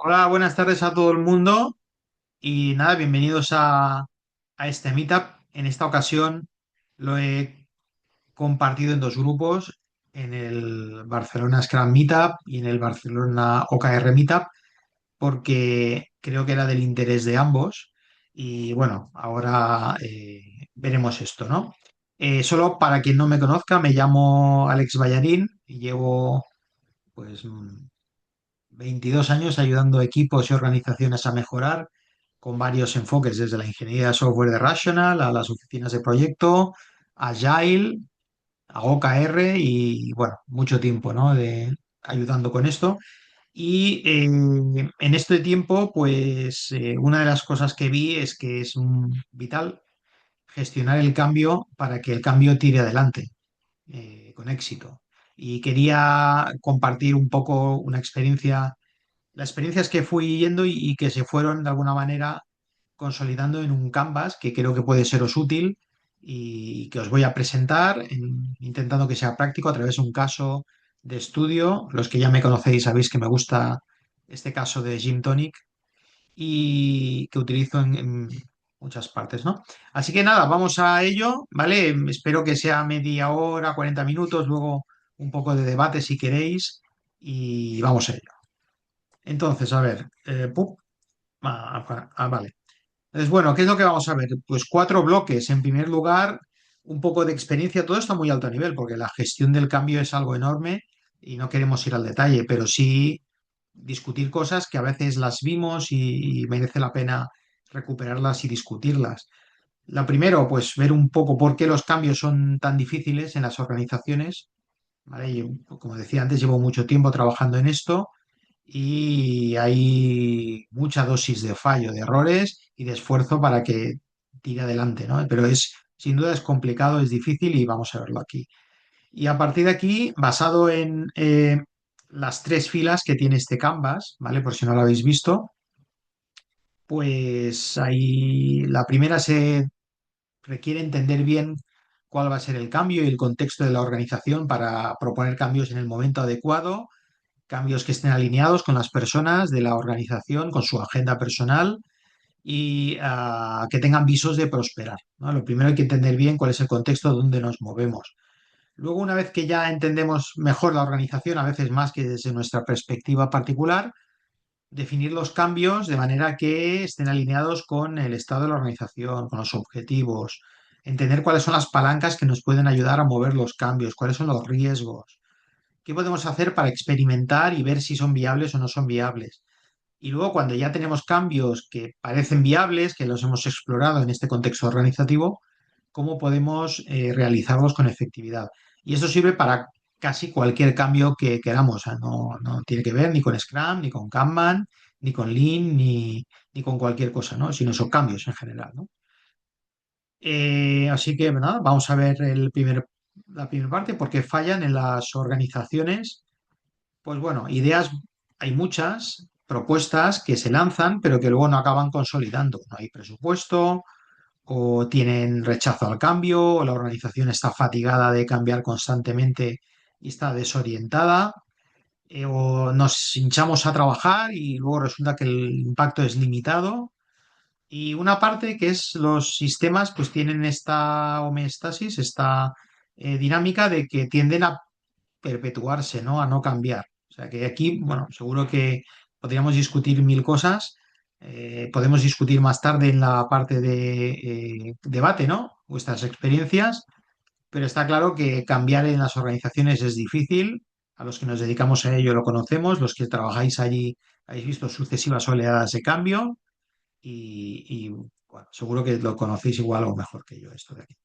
Hola, buenas tardes a todo el mundo y nada, bienvenidos a este Meetup. En esta ocasión lo he compartido en dos grupos, en el Barcelona Scrum Meetup y en el Barcelona OKR Meetup, porque creo que era del interés de ambos. Y bueno, ahora veremos esto, ¿no? Solo para quien no me conozca, me llamo Alex Ballarín y llevo pues 22 años ayudando equipos y organizaciones a mejorar con varios enfoques, desde la ingeniería de software de Rational a las oficinas de proyecto, Agile, a OKR y bueno, mucho tiempo, ¿no? De ayudando con esto. Y en este tiempo, pues una de las cosas que vi es que es vital gestionar el cambio para que el cambio tire adelante con éxito. Y quería compartir un poco una experiencia, las experiencias que fui yendo y que se fueron de alguna manera consolidando en un Canvas que creo que puede seros útil y que os voy a presentar, intentando que sea práctico a través de un caso de estudio. Los que ya me conocéis sabéis que me gusta este caso de Gym Tonic y que utilizo en muchas partes, ¿no? Así que nada, vamos a ello, ¿vale? Espero que sea media hora, 40 minutos, luego un poco de debate si queréis y vamos a ello. Entonces, a ver, vale. Entonces, bueno, ¿qué es lo que vamos a ver? Pues cuatro bloques. En primer lugar, un poco de experiencia. Todo está muy alto a nivel porque la gestión del cambio es algo enorme y no queremos ir al detalle, pero sí discutir cosas que a veces las vimos y merece la pena recuperarlas y discutirlas. Lo primero, pues ver un poco por qué los cambios son tan difíciles en las organizaciones. ¿Vale? Yo, como decía antes, llevo mucho tiempo trabajando en esto y hay mucha dosis de fallo, de errores y de esfuerzo para que tire adelante, ¿no? Pero sin duda es complicado, es difícil y vamos a verlo aquí. Y a partir de aquí, basado en las tres filas que tiene este Canvas, ¿vale? Por si no lo habéis visto, pues ahí la primera se requiere entender bien cuál va a ser el cambio y el contexto de la organización para proponer cambios en el momento adecuado, cambios que estén alineados con las personas de la organización, con su agenda personal y que tengan visos de prosperar, ¿no? Lo primero hay que entender bien cuál es el contexto donde nos movemos. Luego, una vez que ya entendemos mejor la organización, a veces más que desde nuestra perspectiva particular, definir los cambios de manera que estén alineados con el estado de la organización, con los objetivos, entender cuáles son las palancas que nos pueden ayudar a mover los cambios, cuáles son los riesgos, qué podemos hacer para experimentar y ver si son viables o no son viables. Y luego, cuando ya tenemos cambios que parecen viables, que los hemos explorado en este contexto organizativo, cómo podemos realizarlos con efectividad. Y esto sirve para casi cualquier cambio que queramos. O sea, no tiene que ver ni con Scrum, ni con Kanban, ni con Lean, ni con cualquier cosa, ¿no? Sino son cambios en general, ¿no? Así que nada, vamos a ver la primera parte, por qué fallan en las organizaciones. Pues bueno, ideas hay muchas, propuestas que se lanzan, pero que luego no acaban consolidando. No hay presupuesto, o tienen rechazo al cambio, o la organización está fatigada de cambiar constantemente y está desorientada, o nos hinchamos a trabajar y luego resulta que el impacto es limitado. Y una parte que es los sistemas, pues tienen esta homeostasis, esta dinámica de que tienden a perpetuarse, ¿no? A no cambiar. O sea que aquí, bueno, seguro que podríamos discutir mil cosas. Podemos discutir más tarde en la parte de debate, ¿no? Vuestras experiencias, pero está claro que cambiar en las organizaciones es difícil. A los que nos dedicamos a ello lo conocemos, los que trabajáis allí habéis visto sucesivas oleadas de cambio bueno, seguro que lo conocéis igual o mejor que yo esto de aquí.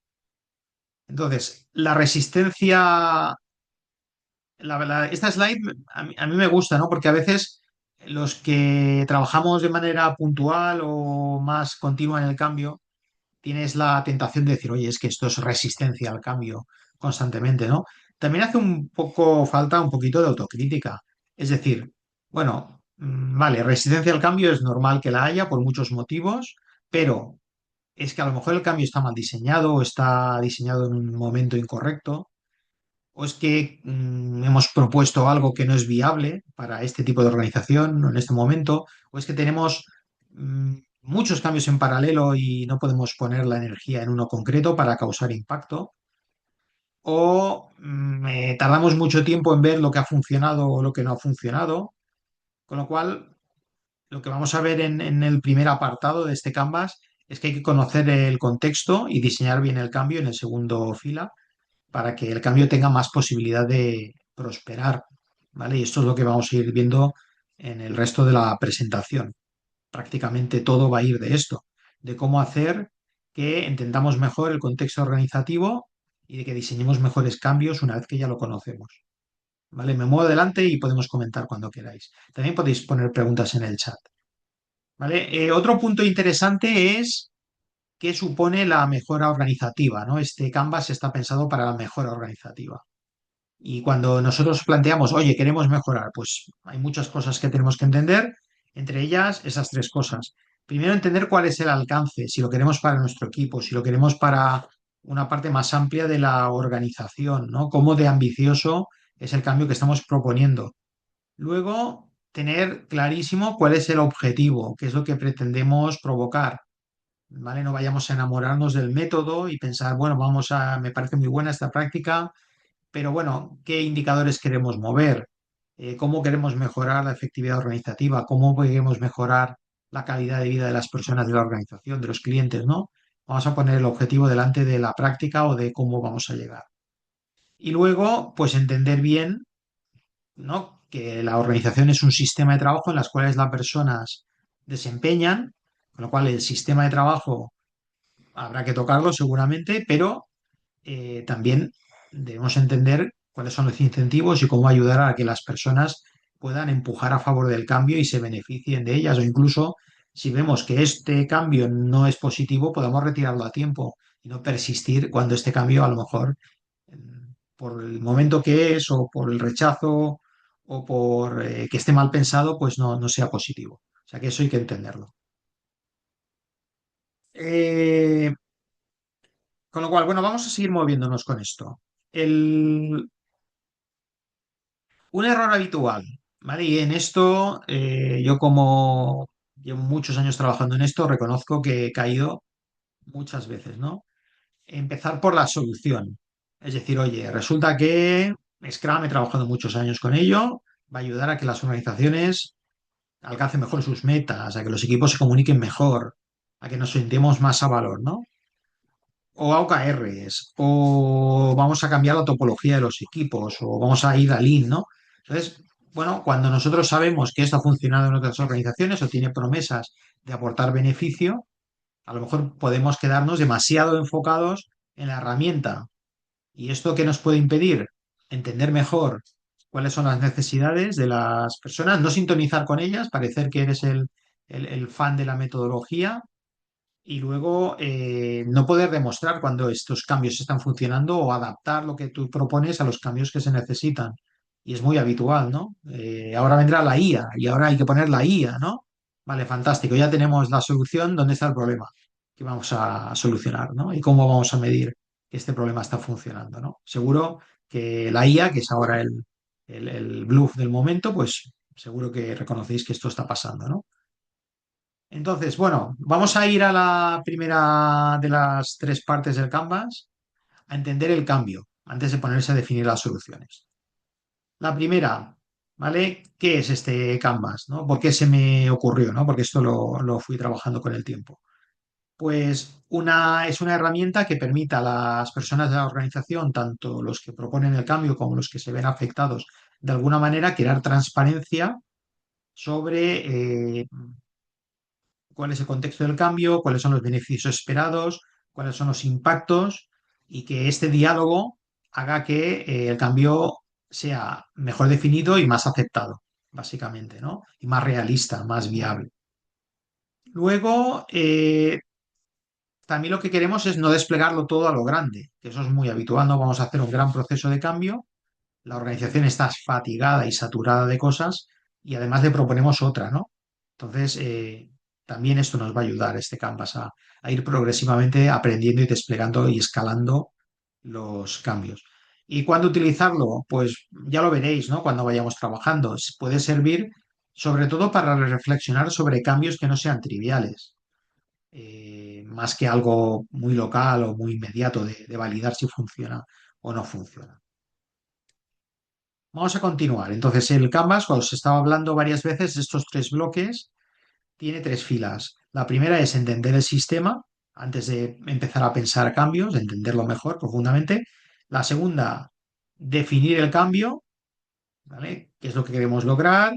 Entonces, la resistencia esta slide a mí me gusta, ¿no? Porque a veces los que trabajamos de manera puntual o más continua en el cambio, tienes la tentación de decir, oye, es que esto es resistencia al cambio constantemente, ¿no? También hace un poco falta un poquito de autocrítica. Es decir, bueno, vale, resistencia al cambio es normal que la haya por muchos motivos, pero es que a lo mejor el cambio está mal diseñado o está diseñado en un momento incorrecto o es que hemos propuesto algo que no es viable para este tipo de organización en este momento, o es que tenemos muchos cambios en paralelo y no podemos poner la energía en uno concreto para causar impacto, o tardamos mucho tiempo en ver lo que ha funcionado o lo que no ha funcionado, con lo cual lo que vamos a ver en el primer apartado de este Canvas es que hay que conocer el contexto y diseñar bien el cambio en el segundo fila para que el cambio tenga más posibilidad de prosperar, ¿vale? Y esto es lo que vamos a ir viendo en el resto de la presentación. Prácticamente todo va a ir de esto, de cómo hacer que entendamos mejor el contexto organizativo y de que diseñemos mejores cambios una vez que ya lo conocemos. ¿Vale? Me muevo adelante y podemos comentar cuando queráis. También podéis poner preguntas en el chat. ¿Vale? Otro punto interesante es qué supone la mejora organizativa, ¿no? Este Canvas está pensado para la mejora organizativa. Y cuando nosotros planteamos, oye, queremos mejorar, pues hay muchas cosas que tenemos que entender, entre ellas esas tres cosas. Primero, entender cuál es el alcance, si lo queremos para nuestro equipo, si lo queremos para una parte más amplia de la organización, ¿no? Cómo de ambicioso es el cambio que estamos proponiendo. Luego, tener clarísimo cuál es el objetivo, qué es lo que pretendemos provocar. ¿Vale? No vayamos a enamorarnos del método y pensar, bueno, me parece muy buena esta práctica, pero bueno, ¿qué indicadores queremos mover? ¿Cómo queremos mejorar la efectividad organizativa? ¿Cómo queremos mejorar la calidad de vida de las personas de la organización, de los clientes, ¿no? Vamos a poner el objetivo delante de la práctica o de cómo vamos a llegar. Y luego, pues entender bien, ¿no? Que la organización es un sistema de trabajo en las cuales las personas desempeñan, con lo cual el sistema de trabajo habrá que tocarlo seguramente, pero también debemos entender cuáles son los incentivos y cómo ayudar a que las personas puedan empujar a favor del cambio y se beneficien de ellas, o incluso si vemos que este cambio no es positivo, podamos retirarlo a tiempo y no persistir cuando este cambio a lo mejor, por el momento que es, o por el rechazo, o por que esté mal pensado, pues no sea positivo. O sea que eso hay que entenderlo. Eh, con lo cual, bueno, vamos a seguir moviéndonos con esto. El, Un error habitual, ¿vale? Y en esto, yo como llevo muchos años trabajando en esto, reconozco que he caído muchas veces, ¿no? Empezar por la solución. Es decir, oye, resulta que Scrum, he trabajado muchos años con ello, va a ayudar a que las organizaciones alcancen mejor sus metas, a que los equipos se comuniquen mejor, a que nos sintamos más a valor, ¿no? O a OKRs, o vamos a cambiar la topología de los equipos, o vamos a ir a Lean, ¿no? Entonces, bueno, cuando nosotros sabemos que esto ha funcionado en otras organizaciones o tiene promesas de aportar beneficio, a lo mejor podemos quedarnos demasiado enfocados en la herramienta. ¿Y esto qué nos puede impedir? Entender mejor cuáles son las necesidades de las personas, no sintonizar con ellas, parecer que eres el fan de la metodología y luego no poder demostrar cuando estos cambios están funcionando o adaptar lo que tú propones a los cambios que se necesitan. Y es muy habitual, ¿no? Ahora vendrá la IA y ahora hay que poner la IA, ¿no? Vale, fantástico, ya tenemos la solución. ¿Dónde está el problema que vamos a solucionar, ¿no? Y cómo vamos a medir que este problema está funcionando, ¿no? Seguro que la IA, que es ahora el bluff del momento, pues seguro que reconocéis que esto está pasando, ¿no? Entonces, bueno, vamos a ir a la primera de las tres partes del Canvas, a entender el cambio, antes de ponerse a definir las soluciones. La primera, ¿vale? ¿Qué es este Canvas? ¿No? ¿Por qué se me ocurrió? ¿No? Porque esto lo fui trabajando con el tiempo. Pues es una herramienta que permite a las personas de la organización, tanto los que proponen el cambio como los que se ven afectados, de alguna manera, crear transparencia sobre cuál es el contexto del cambio, cuáles son los beneficios esperados, cuáles son los impactos y que este diálogo haga que el cambio sea mejor definido y más aceptado, básicamente, ¿no? Y más realista, más viable. Luego, también lo que queremos es no desplegarlo todo a lo grande, que eso es muy habitual, no vamos a hacer un gran proceso de cambio, la organización está fatigada y saturada de cosas y además le proponemos otra, ¿no? Entonces, también esto nos va a ayudar, este Canvas, a ir progresivamente aprendiendo y desplegando y escalando los cambios. ¿Y cuándo utilizarlo? Pues ya lo veréis, ¿no? Cuando vayamos trabajando. Puede servir sobre todo para reflexionar sobre cambios que no sean triviales, más que algo muy local o muy inmediato de validar si funciona o no funciona. Vamos a continuar. Entonces, el Canvas, cuando se estaba hablando varias veces de estos tres bloques, tiene tres filas. La primera es entender el sistema antes de empezar a pensar cambios, de entenderlo mejor profundamente. La segunda, definir el cambio, ¿vale? ¿Qué es lo que queremos lograr?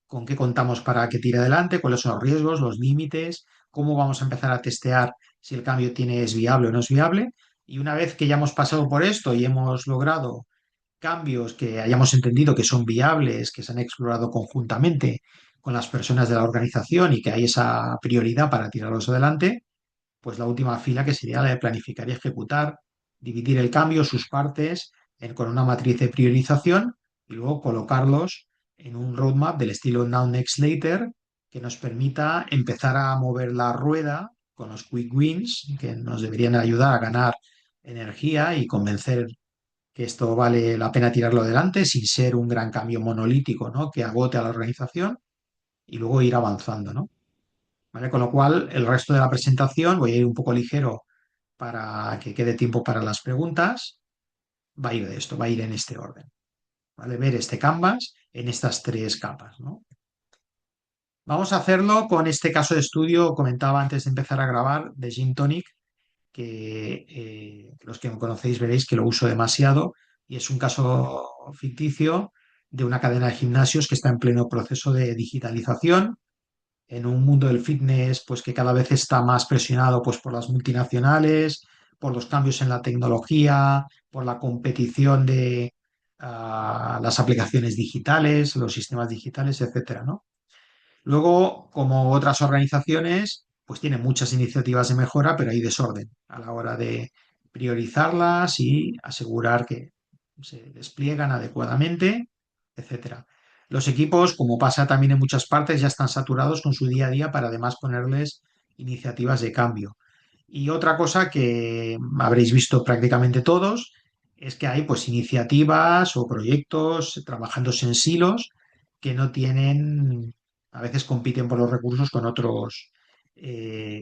¿Con qué contamos para que tire adelante? ¿Cuáles son los riesgos, los límites? ¿Cómo vamos a empezar a testear si el cambio es viable o no es viable? Y una vez que ya hemos pasado por esto y hemos logrado cambios que hayamos entendido que son viables, que se han explorado conjuntamente con las personas de la organización y que hay esa prioridad para tirarlos adelante, pues la última fila que sería la de planificar y ejecutar, dividir el cambio, sus partes, con una matriz de priorización y luego colocarlos en un roadmap del estilo Now, Next, Later, que nos permita empezar a mover la rueda con los quick wins que nos deberían ayudar a ganar energía y convencer que esto vale la pena tirarlo adelante sin ser un gran cambio monolítico, ¿no? Que agote a la organización y luego ir avanzando, ¿no? ¿Vale? Con lo cual, el resto de la presentación voy a ir un poco ligero para que quede tiempo para las preguntas. Va a ir de esto, va a ir en este orden, ¿vale? Ver este canvas en estas tres capas, ¿no? Vamos a hacerlo con este caso de estudio, comentaba antes de empezar a grabar, de Gym Tonic, que los que me conocéis veréis que lo uso demasiado y es un caso ficticio de una cadena de gimnasios que está en pleno proceso de digitalización en un mundo del fitness pues que cada vez está más presionado pues por las multinacionales, por los cambios en la tecnología, por la competición de las aplicaciones digitales, los sistemas digitales, etcétera, ¿no? Luego, como otras organizaciones, pues tienen muchas iniciativas de mejora, pero hay desorden a la hora de priorizarlas y asegurar que se despliegan adecuadamente, etcétera. Los equipos, como pasa también en muchas partes, ya están saturados con su día a día para además ponerles iniciativas de cambio. Y otra cosa que habréis visto prácticamente todos es que hay pues iniciativas o proyectos trabajándose en silos que no tienen, a veces compiten por los recursos con otros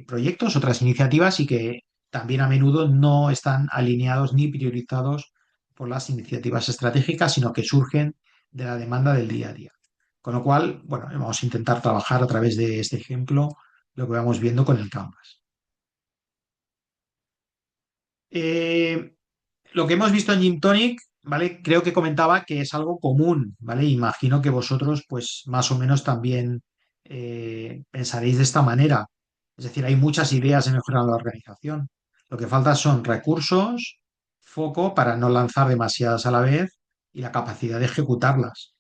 proyectos, otras iniciativas y que también a menudo no están alineados ni priorizados por las iniciativas estratégicas, sino que surgen de la demanda del día a día. Con lo cual, bueno, vamos a intentar trabajar a través de este ejemplo lo que vamos viendo con el Canvas. Eh, lo que hemos visto en Gym Tonic, ¿vale? Creo que comentaba que es algo común, ¿vale? Imagino que vosotros, pues, más o menos también pensaréis de esta manera. Es decir, hay muchas ideas de mejorar la organización. Lo que falta son recursos, foco para no lanzar demasiadas a la vez y la capacidad de ejecutarlas.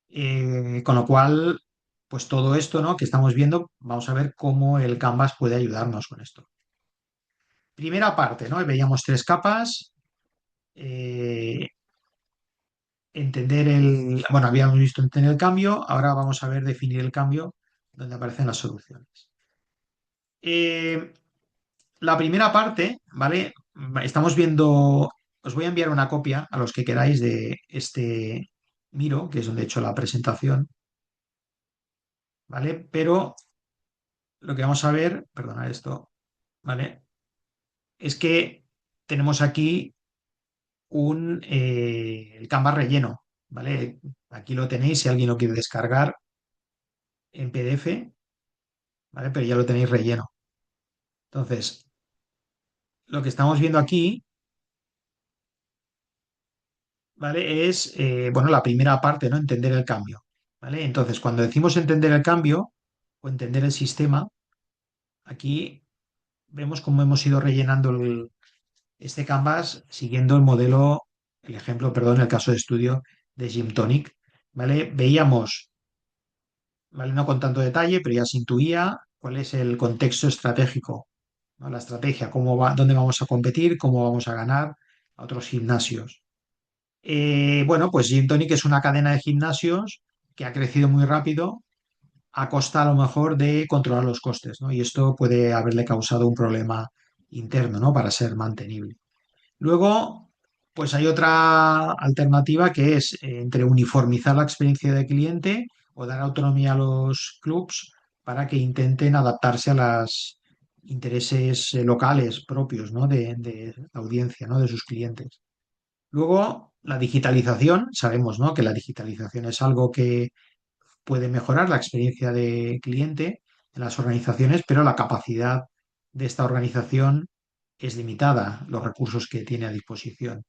Con lo cual, pues todo esto, ¿no? Que estamos viendo, vamos a ver cómo el Canvas puede ayudarnos con esto. Primera parte, ¿no? Veíamos tres capas. eh, bueno, habíamos visto entender el cambio, ahora vamos a ver definir el cambio donde aparecen las soluciones. Eh, la primera parte, ¿vale? Estamos viendo, os voy a enviar una copia a los que queráis de este Miro, que es donde he hecho la presentación, ¿vale? Pero lo que vamos a ver, perdonad esto, ¿vale? Es que tenemos aquí el Canvas relleno, ¿vale? Aquí lo tenéis si alguien lo quiere descargar en PDF, ¿vale? Pero ya lo tenéis relleno. Entonces, lo que estamos viendo aquí, ¿vale? Es, bueno, la primera parte, ¿no? Entender el cambio, ¿vale? Entonces, cuando decimos entender el cambio o entender el sistema, aquí vemos cómo hemos ido rellenando este canvas siguiendo el modelo, el ejemplo, perdón, el caso de estudio de Gymtonic, ¿vale? Veíamos, ¿vale? No con tanto detalle, pero ya se intuía cuál es el contexto estratégico, ¿no? La estrategia, cómo va, dónde vamos a competir, cómo vamos a ganar a otros gimnasios. Bueno, pues Gym Tonic es una cadena de gimnasios que ha crecido muy rápido a costa a lo mejor de controlar los costes, ¿no? Y esto puede haberle causado un problema interno, ¿no? Para ser mantenible. Luego, pues hay otra alternativa que es entre uniformizar la experiencia de cliente o dar autonomía a los clubs para que intenten adaptarse a los intereses locales propios, ¿no? de la audiencia, ¿no? De sus clientes. Luego, la digitalización, sabemos, ¿no? Que la digitalización es algo que puede mejorar la experiencia de cliente en las organizaciones, pero la capacidad de esta organización es limitada, los recursos que tiene a disposición.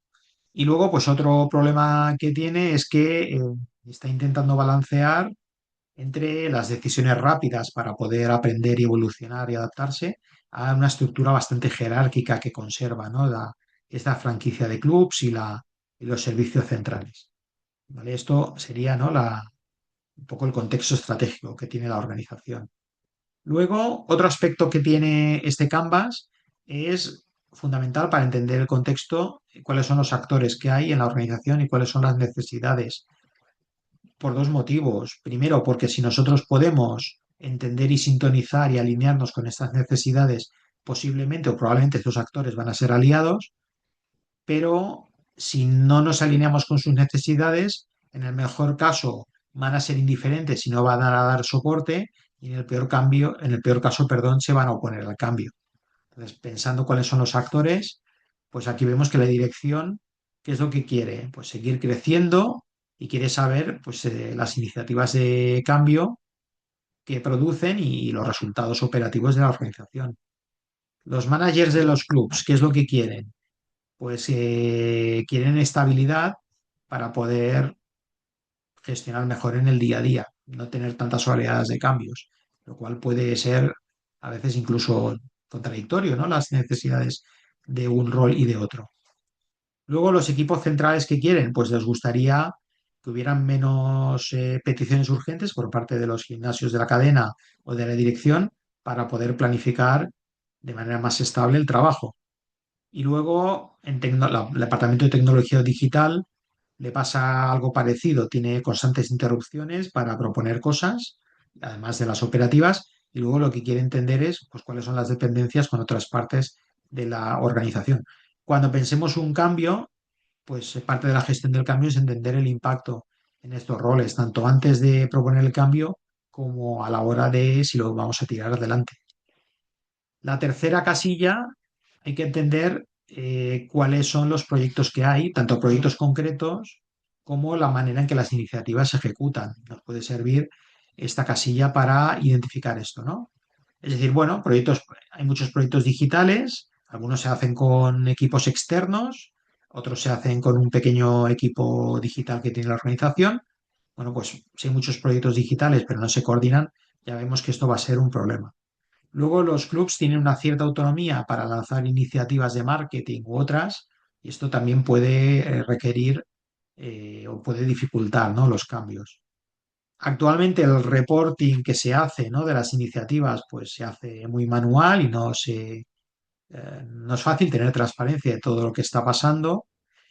Y luego, pues otro problema que tiene es que está intentando balancear entre las decisiones rápidas para poder aprender y evolucionar y adaptarse a una estructura bastante jerárquica que conserva, ¿no? Esta franquicia de clubs y los servicios centrales. ¿Vale? Esto sería, ¿no? Un poco el contexto estratégico que tiene la organización. Luego, otro aspecto que tiene este Canvas es fundamental para entender el contexto, cuáles son los actores que hay en la organización y cuáles son las necesidades, por dos motivos. Primero, porque si nosotros podemos entender y sintonizar y alinearnos con estas necesidades, posiblemente o probablemente estos actores van a ser aliados, pero si no nos alineamos con sus necesidades, en el mejor caso van a ser indiferentes y no van a dar soporte, y en el peor caso, perdón, se van a oponer al cambio. Entonces, pensando cuáles son los actores, pues aquí vemos que la dirección, ¿qué es lo que quiere? Pues seguir creciendo y quiere saber pues, las iniciativas de cambio que producen y los resultados operativos de la organización. Los managers de los clubs, ¿qué es lo que quieren? Pues quieren estabilidad para poder gestionar mejor en el día a día, no tener tantas oleadas de cambios, lo cual puede ser a veces incluso contradictorio, ¿no? Las necesidades de un rol y de otro. Luego, los equipos centrales que quieren, pues les gustaría que hubieran menos peticiones urgentes por parte de los gimnasios de la cadena o de la dirección para poder planificar de manera más estable el trabajo. Y luego, el departamento de tecnología digital le pasa algo parecido. Tiene constantes interrupciones para proponer cosas, además de las operativas, y luego lo que quiere entender es pues, cuáles son las dependencias con otras partes de la organización. Cuando pensemos un cambio, pues parte de la gestión del cambio es entender el impacto en estos roles, tanto antes de proponer el cambio como a la hora de si lo vamos a tirar adelante. La tercera casilla, hay que entender cuáles son los proyectos que hay, tanto proyectos concretos como la manera en que las iniciativas se ejecutan. Nos puede servir esta casilla para identificar esto, ¿no? Es decir, bueno, hay muchos proyectos digitales, algunos se hacen con equipos externos, otros se hacen con un pequeño equipo digital que tiene la organización. Bueno, pues si hay muchos proyectos digitales pero no se coordinan, ya vemos que esto va a ser un problema. Luego los clubs tienen una cierta autonomía para lanzar iniciativas de marketing u otras, y esto también puede requerir o puede dificultar, ¿no? Los cambios. Actualmente el reporting que se hace, ¿no? De las iniciativas pues se hace muy manual y no es fácil tener transparencia de todo lo que está pasando.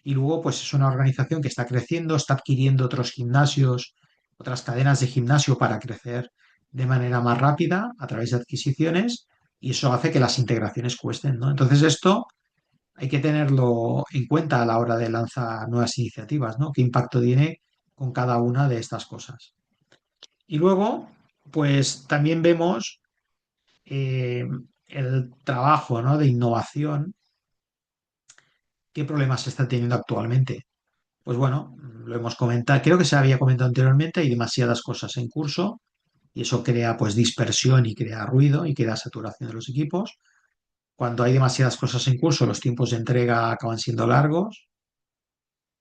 Y luego pues es una organización que está creciendo, está adquiriendo otros gimnasios, otras cadenas de gimnasio para crecer de manera más rápida a través de adquisiciones, y eso hace que las integraciones cuesten, ¿no? Entonces esto hay que tenerlo en cuenta a la hora de lanzar nuevas iniciativas, ¿no? ¿Qué impacto tiene con cada una de estas cosas? Y luego, pues también vemos eh, el trabajo, ¿no? De innovación. ¿Qué problemas se está teniendo actualmente? Pues bueno, lo hemos comentado, creo que se había comentado anteriormente, hay demasiadas cosas en curso y eso crea pues dispersión y crea ruido y crea saturación de los equipos. Cuando hay demasiadas cosas en curso, los tiempos de entrega acaban siendo largos,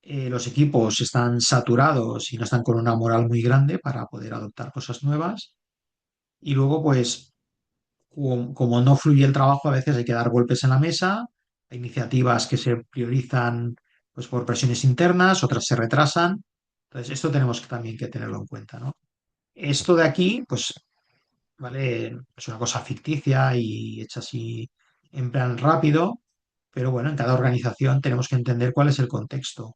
los equipos están saturados y no están con una moral muy grande para poder adoptar cosas nuevas, y luego pues como no fluye el trabajo, a veces hay que dar golpes en la mesa, hay iniciativas que se priorizan pues, por presiones internas, otras se retrasan. Entonces, esto tenemos que también que tenerlo en cuenta, ¿no? Esto de aquí, pues, vale, es una cosa ficticia y hecha así en plan rápido, pero bueno, en cada organización tenemos que entender cuál es el contexto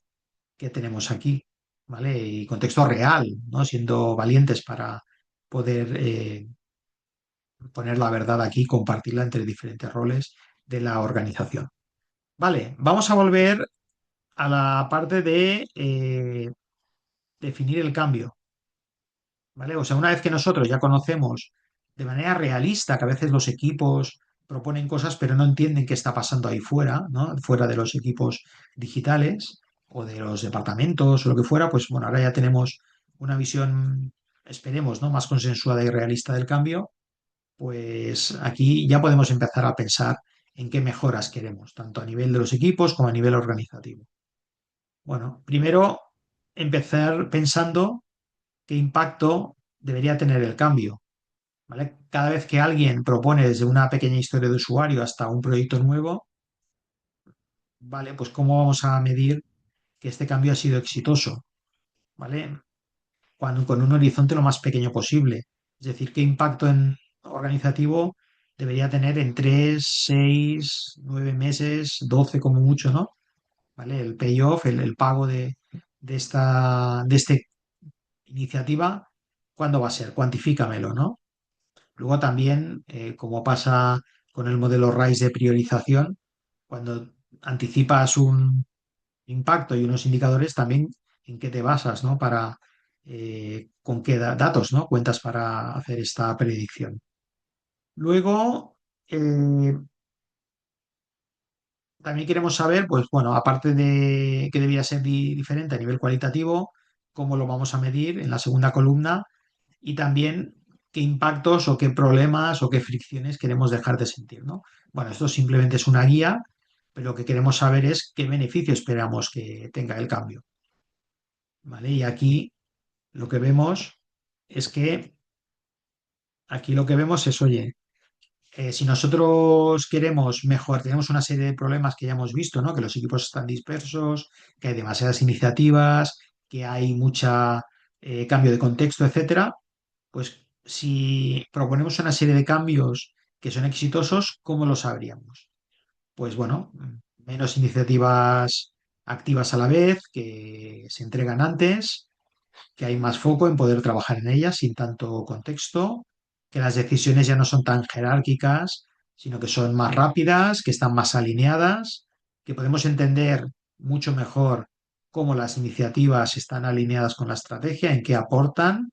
que tenemos aquí, ¿vale? Y contexto real, ¿no? Siendo valientes para poder poner la verdad aquí y compartirla entre diferentes roles de la organización. Vale, vamos a volver a la parte de definir el cambio, ¿vale? O sea, una vez que nosotros ya conocemos de manera realista que a veces los equipos proponen cosas pero no entienden qué está pasando ahí fuera, ¿no? Fuera de los equipos digitales o de los departamentos o lo que fuera, pues bueno, ahora ya tenemos una visión, esperemos, ¿no? Más consensuada y realista del cambio, pues aquí ya podemos empezar a pensar en qué mejoras queremos, tanto a nivel de los equipos como a nivel organizativo. Bueno, primero empezar pensando qué impacto debería tener el cambio, ¿vale? Cada vez que alguien propone desde una pequeña historia de usuario hasta un proyecto nuevo, ¿vale? Pues cómo vamos a medir que este cambio ha sido exitoso, ¿vale? Con un horizonte lo más pequeño posible. Es decir, qué impacto organizativo debería tener en 3, 6, 9 meses, 12 como mucho, ¿no? ¿Vale? El payoff, el pago de esta iniciativa, ¿cuándo va a ser? Cuantifícamelo, ¿no? Luego también, como pasa con el modelo RISE de priorización, cuando anticipas un impacto y unos indicadores, también en qué te basas, ¿no? Para, con qué datos, ¿no? Cuentas para hacer esta predicción. Luego, también queremos saber, pues bueno, aparte de que debía ser diferente a nivel cualitativo, cómo lo vamos a medir en la segunda columna y también qué impactos o qué problemas o qué fricciones queremos dejar de sentir, ¿no? Bueno, esto simplemente es una guía, pero lo que queremos saber es qué beneficio esperamos que tenga el cambio, ¿vale? Y aquí lo que vemos es que, aquí lo que vemos es, oye, si nosotros queremos mejorar, tenemos una serie de problemas que ya hemos visto, ¿no? Que los equipos están dispersos, que hay demasiadas iniciativas, que hay mucha cambio de contexto, etcétera. Pues si proponemos una serie de cambios que son exitosos, ¿cómo lo sabríamos? Pues bueno, menos iniciativas activas a la vez, que se entregan antes, que hay más foco en poder trabajar en ellas sin tanto contexto, que las decisiones ya no son tan jerárquicas, sino que son más rápidas, que están más alineadas, que podemos entender mucho mejor cómo las iniciativas están alineadas con la estrategia, en qué aportan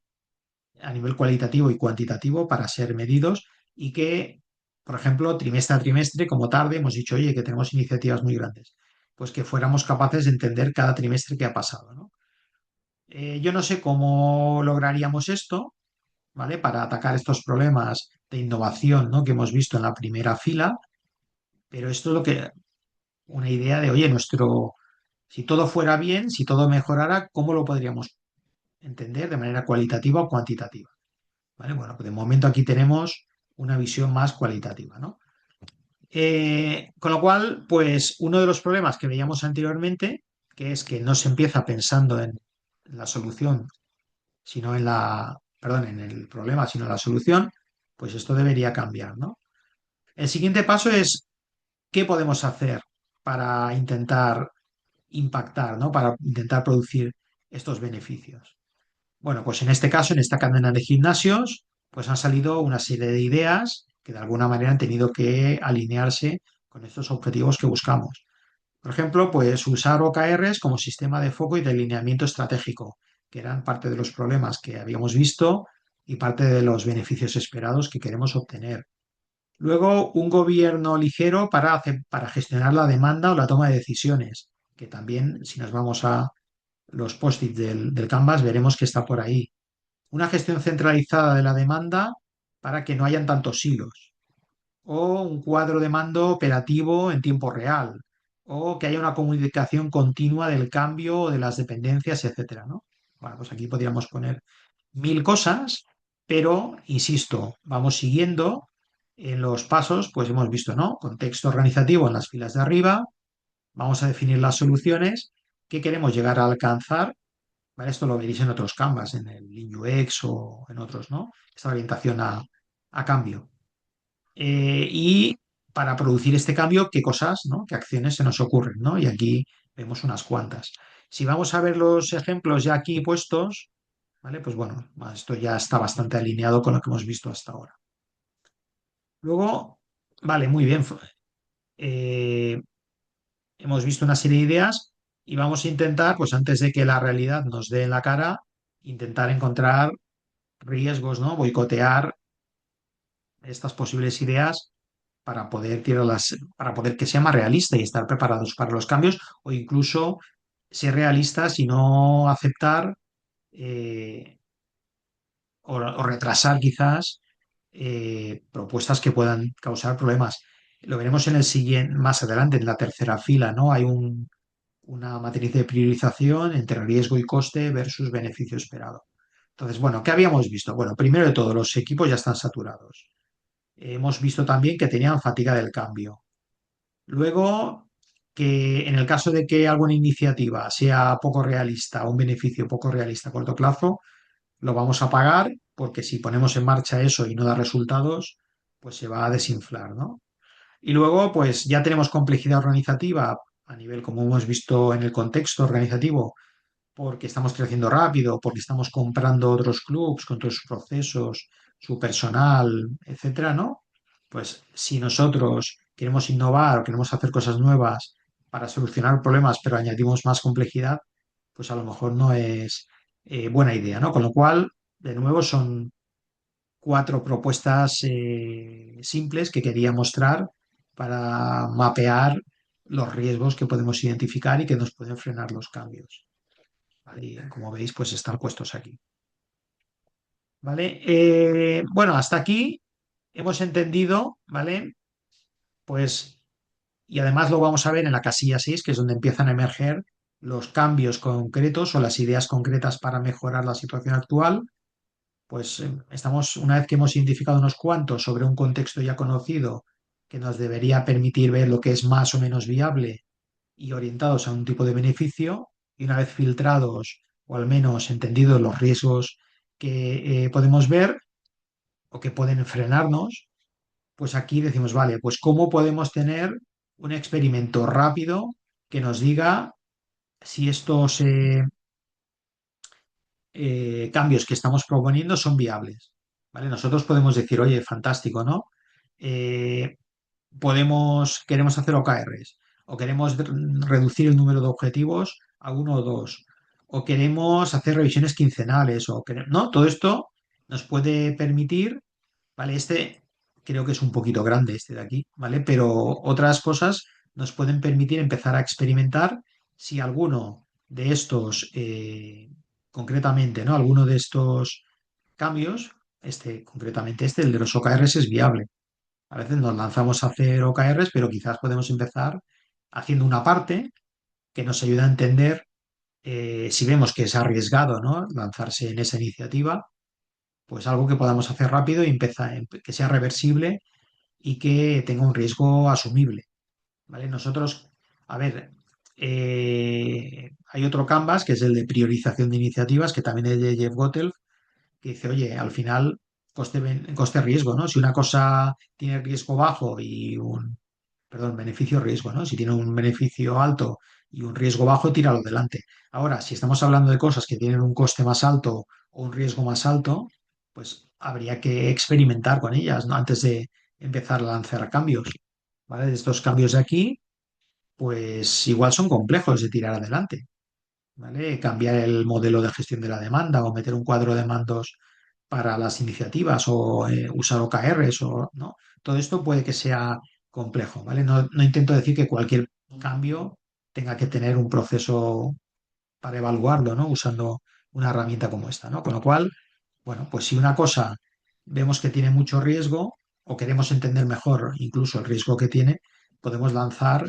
a nivel cualitativo y cuantitativo para ser medidos y que, por ejemplo, trimestre a trimestre, como tarde, hemos dicho, oye, que tenemos iniciativas muy grandes, pues que fuéramos capaces de entender cada trimestre que ha pasado, ¿no? Yo no sé cómo lograríamos esto, ¿vale? Para atacar estos problemas de innovación, ¿no? Que hemos visto en la primera fila, pero esto es lo que, una idea de, oye, si todo fuera bien, si todo mejorara, ¿cómo lo podríamos entender de manera cualitativa o cuantitativa? ¿Vale? Bueno, pues de momento aquí tenemos una visión más cualitativa, ¿no? Con lo cual, pues uno de los problemas que veíamos anteriormente, que es que no se empieza pensando en la solución, sino en perdón, en el problema, sino en la solución, pues esto debería cambiar, ¿no? El siguiente paso es qué podemos hacer para intentar impactar, ¿no? Para intentar producir estos beneficios. Bueno, pues en este caso, en esta cadena de gimnasios, pues han salido una serie de ideas que de alguna manera han tenido que alinearse con estos objetivos que buscamos. Por ejemplo, pues usar OKRs como sistema de foco y de alineamiento estratégico, que eran parte de los problemas que habíamos visto y parte de los beneficios esperados que queremos obtener. Luego, un gobierno ligero para gestionar la demanda o la toma de decisiones, que también, si nos vamos a los post-it del Canvas, veremos que está por ahí. Una gestión centralizada de la demanda para que no hayan tantos hilos, o un cuadro de mando operativo en tiempo real, o que haya una comunicación continua del cambio o de las dependencias, etcétera, ¿no? Bueno, pues aquí podríamos poner mil cosas, pero insisto, vamos siguiendo en los pasos, pues hemos visto, ¿no? Contexto organizativo en las filas de arriba, vamos a definir las soluciones que queremos llegar a alcanzar. ¿Vale? Esto lo veréis en otros Canvas, en el Lean UX o en otros, ¿no? Esta orientación a cambio. Y para producir este cambio, ¿qué cosas, ¿no? ¿Qué acciones se nos ocurren, ¿no? Y aquí vemos unas cuantas. Si vamos a ver los ejemplos ya aquí puestos, ¿vale? Pues bueno, esto ya está bastante alineado con lo que hemos visto hasta ahora. Luego, vale, muy bien. Eh, hemos visto una serie de ideas y vamos a intentar, pues antes de que la realidad nos dé en la cara, intentar encontrar riesgos, ¿no? Boicotear estas posibles ideas para poder tirarlas, para poder que sea más realista y estar preparados para los cambios o incluso ser realistas y no aceptar eh, o retrasar quizás propuestas que puedan causar problemas. Lo veremos en el siguiente, más adelante, en la tercera fila, ¿no? Hay una matriz de priorización entre riesgo y coste versus beneficio esperado. Entonces, bueno, ¿qué habíamos visto? Bueno, primero de todo, los equipos ya están saturados. Hemos visto también que tenían fatiga del cambio. Luego, que en el caso de que alguna iniciativa sea poco realista o un beneficio poco realista a corto plazo, lo vamos a pagar porque si ponemos en marcha eso y no da resultados, pues se va a desinflar, ¿no? Y luego, pues ya tenemos complejidad organizativa a nivel, como hemos visto en el contexto organizativo, porque estamos creciendo rápido, porque estamos comprando otros clubs con todos sus procesos, su personal, etcétera, ¿no? Pues si nosotros queremos innovar o queremos hacer cosas nuevas para solucionar problemas, pero añadimos más complejidad, pues a lo mejor no es buena idea, ¿no? Con lo cual, de nuevo, son cuatro propuestas simples que quería mostrar para mapear los riesgos que podemos identificar y que nos pueden frenar los cambios. ¿Vale? Y como veis, pues están puestos aquí. ¿Vale? Bueno, hasta aquí hemos entendido, ¿vale? Pues, y además lo vamos a ver en la casilla 6 que es donde empiezan a emerger los cambios concretos o las ideas concretas para mejorar la situación actual. Pues estamos, una vez que hemos identificado unos cuantos sobre un contexto ya conocido que nos debería permitir ver lo que es más o menos viable y orientados a un tipo de beneficio, y una vez filtrados o al menos entendidos los riesgos que podemos ver o que pueden frenarnos, pues aquí decimos, vale, pues ¿cómo podemos tener un experimento rápido que nos diga si estos cambios que estamos proponiendo son viables? ¿Vale? Nosotros podemos decir, oye, fantástico, ¿no? Eh, queremos hacer OKRs, o queremos reducir el número de objetivos a uno o dos, o queremos hacer revisiones quincenales, ¿no? Todo esto nos puede permitir, ¿vale? Este creo que es un poquito grande, este de aquí, ¿vale? Pero otras cosas nos pueden permitir empezar a experimentar si alguno de estos, concretamente, ¿no? Alguno de estos cambios, concretamente el de los OKRs, es viable. A veces nos lanzamos a hacer OKRs, pero quizás podemos empezar haciendo una parte que nos ayuda a entender si vemos que es arriesgado, ¿no? Lanzarse en esa iniciativa, pues algo que podamos hacer rápido y empezar, que sea reversible y que tenga un riesgo asumible, ¿vale? Nosotros, a ver, hay otro Canvas que es el de priorización de iniciativas, que también es de Jeff Gottel, que dice, oye, al final coste-riesgo, ¿no? Si una cosa tiene riesgo bajo y perdón, beneficio-riesgo, ¿no? Si tiene un beneficio alto y un riesgo bajo, tíralo adelante. Ahora, si estamos hablando de cosas que tienen un coste más alto o un riesgo más alto, pues habría que experimentar con ellas, ¿no? Antes de empezar a lanzar cambios, ¿vale? Estos cambios de aquí, pues igual son complejos de tirar adelante, ¿vale? Cambiar el modelo de gestión de la demanda o meter un cuadro de mandos para las iniciativas o usar OKRs o no. Todo esto puede que sea complejo, ¿vale? No intento decir que cualquier cambio tenga que tener un proceso para evaluarlo, ¿no? Usando una herramienta como esta, ¿no? Con lo cual, bueno, pues si una cosa vemos que tiene mucho riesgo o queremos entender mejor incluso el riesgo que tiene, podemos lanzar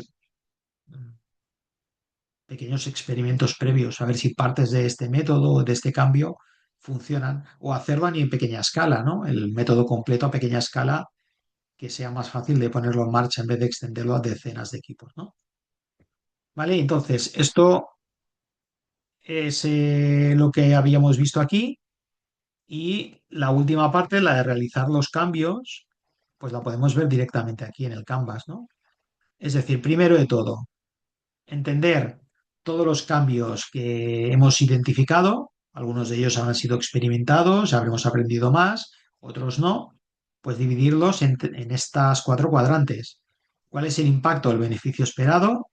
pequeños experimentos previos, a ver si partes de este método o de este cambio funcionan, o hacerlo ni en pequeña escala, ¿no? El método completo a pequeña escala que sea más fácil de ponerlo en marcha en vez de extenderlo a decenas de equipos, ¿no? ¿Vale? Entonces, esto es lo que habíamos visto aquí y la última parte, la de realizar los cambios, pues la podemos ver directamente aquí en el Canvas, ¿no? Es decir, primero de todo, entender todos los cambios que hemos identificado, algunos de ellos habrán sido experimentados, habremos aprendido más, otros no, pues dividirlos en estas cuatro cuadrantes. ¿Cuál es el impacto del beneficio esperado?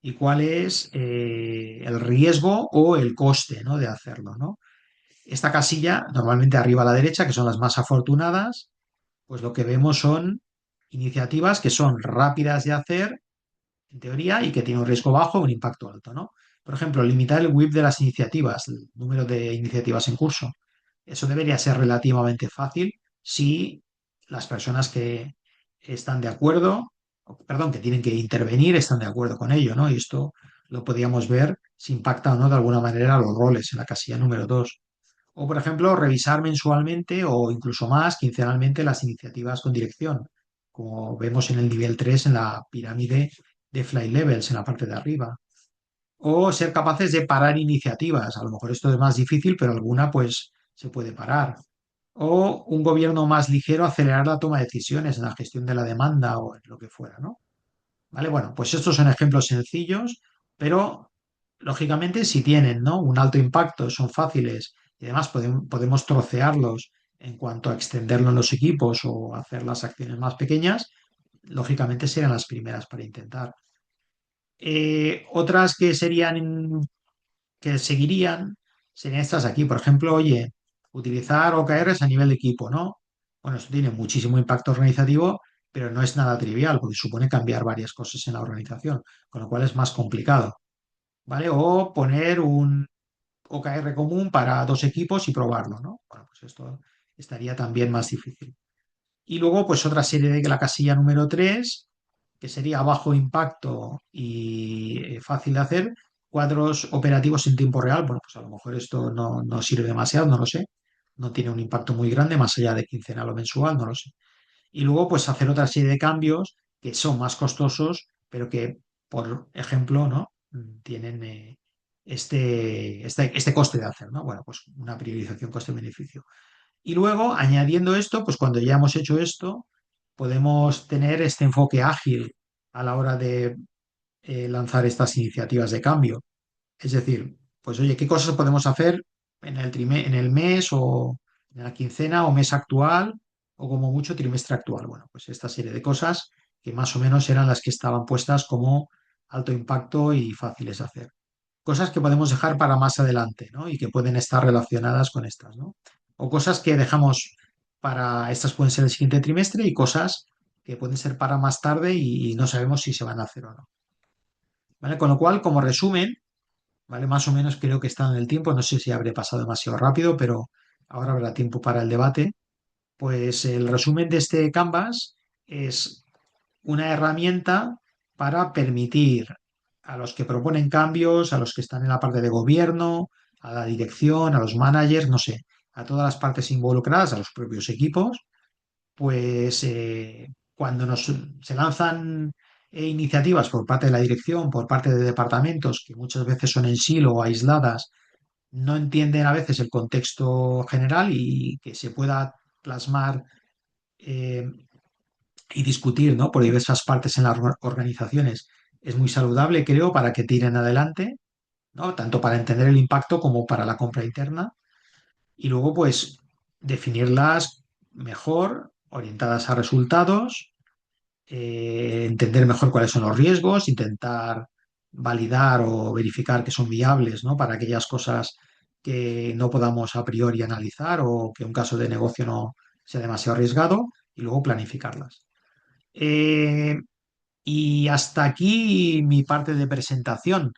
y cuál es el riesgo o el coste, ¿no? de hacerlo, ¿no? Esta casilla, normalmente arriba a la derecha, que son las más afortunadas, pues lo que vemos son iniciativas que son rápidas de hacer, en teoría, y que tienen un riesgo bajo o un impacto alto, ¿no? Por ejemplo, limitar el WIP de las iniciativas, el número de iniciativas en curso. Eso debería ser relativamente fácil si las personas que están de acuerdo, perdón, que tienen que intervenir, están de acuerdo con ello, ¿no? Y esto lo podríamos ver si impacta o no de alguna manera los roles en la casilla número 2. O, por ejemplo, revisar mensualmente o incluso más, quincenalmente, las iniciativas con dirección, como vemos en el nivel 3 en la pirámide de flight levels, en la parte de arriba. O ser capaces de parar iniciativas. A lo mejor esto es más difícil, pero alguna pues se puede parar. O un gobierno más ligero, acelerar la toma de decisiones en la gestión de la demanda o en lo que fuera, ¿no? ¿Vale? Bueno, pues estos son ejemplos sencillos, pero lógicamente si tienen, ¿no? un alto impacto, son fáciles y además podemos trocearlos en cuanto a extenderlo en los equipos o hacer las acciones más pequeñas, lógicamente serían las primeras para intentar. Otras que serían, que seguirían, serían estas aquí. Por ejemplo, oye, utilizar OKRs a nivel de equipo, ¿no? Bueno, esto tiene muchísimo impacto organizativo, pero no es nada trivial, porque supone cambiar varias cosas en la organización, con lo cual es más complicado, ¿vale? O poner un OKR común para dos equipos y probarlo, ¿no? Bueno, pues esto estaría también más difícil. Y luego, pues otra serie de la casilla número 3 que sería bajo impacto y fácil de hacer, cuadros operativos en tiempo real. Bueno, pues a lo mejor esto no sirve demasiado, no lo sé. No tiene un impacto muy grande, más allá de quincenal o mensual, no lo sé. Y luego, pues hacer otra serie de cambios que son más costosos, pero que, por ejemplo, ¿no? Tienen este coste de hacer, ¿no? Bueno, pues una priorización coste-beneficio. Y luego, añadiendo esto, pues cuando ya hemos hecho esto, podemos tener este enfoque ágil a la hora de lanzar estas iniciativas de cambio. Es decir, pues oye, ¿qué cosas podemos hacer en el mes o en la quincena o mes actual o como mucho trimestre actual? Bueno, pues esta serie de cosas que más o menos eran las que estaban puestas como alto impacto y fáciles de hacer. Cosas que podemos dejar para más adelante, ¿no? Y que pueden estar relacionadas con estas, ¿no? O cosas que dejamos para, estas pueden ser el siguiente trimestre y cosas que pueden ser para más tarde y no sabemos si se van a hacer o no. ¿Vale? Con lo cual, como resumen, ¿vale? Más o menos creo que está en el tiempo, no sé si habré pasado demasiado rápido, pero ahora habrá tiempo para el debate. Pues el resumen de este Canvas es una herramienta para permitir a los que proponen cambios, a los que están en la parte de gobierno, a la dirección, a los managers, no sé, a todas las partes involucradas, a los propios equipos, pues cuando se lanzan iniciativas por parte de la dirección, por parte de departamentos que muchas veces son en silo o aisladas, no entienden a veces el contexto general y que se pueda plasmar eh, y discutir, ¿no? por diversas partes en las organizaciones es muy saludable, creo, para que tiren adelante, ¿no? Tanto para entender el impacto como para la compra interna. Y luego, pues, definirlas mejor, orientadas a resultados, entender mejor cuáles son los riesgos, intentar validar o verificar que son viables, ¿no? Para aquellas cosas que no podamos a priori analizar o que un caso de negocio no sea demasiado arriesgado y luego planificarlas. Eh, y hasta aquí mi parte de presentación.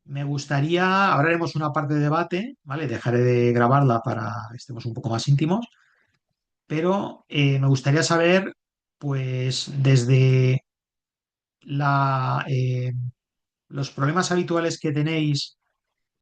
Me gustaría, ahora haremos una parte de debate, ¿vale? Dejaré de grabarla para que estemos un poco más íntimos, pero me gustaría saber, pues, desde la, los problemas habituales que tenéis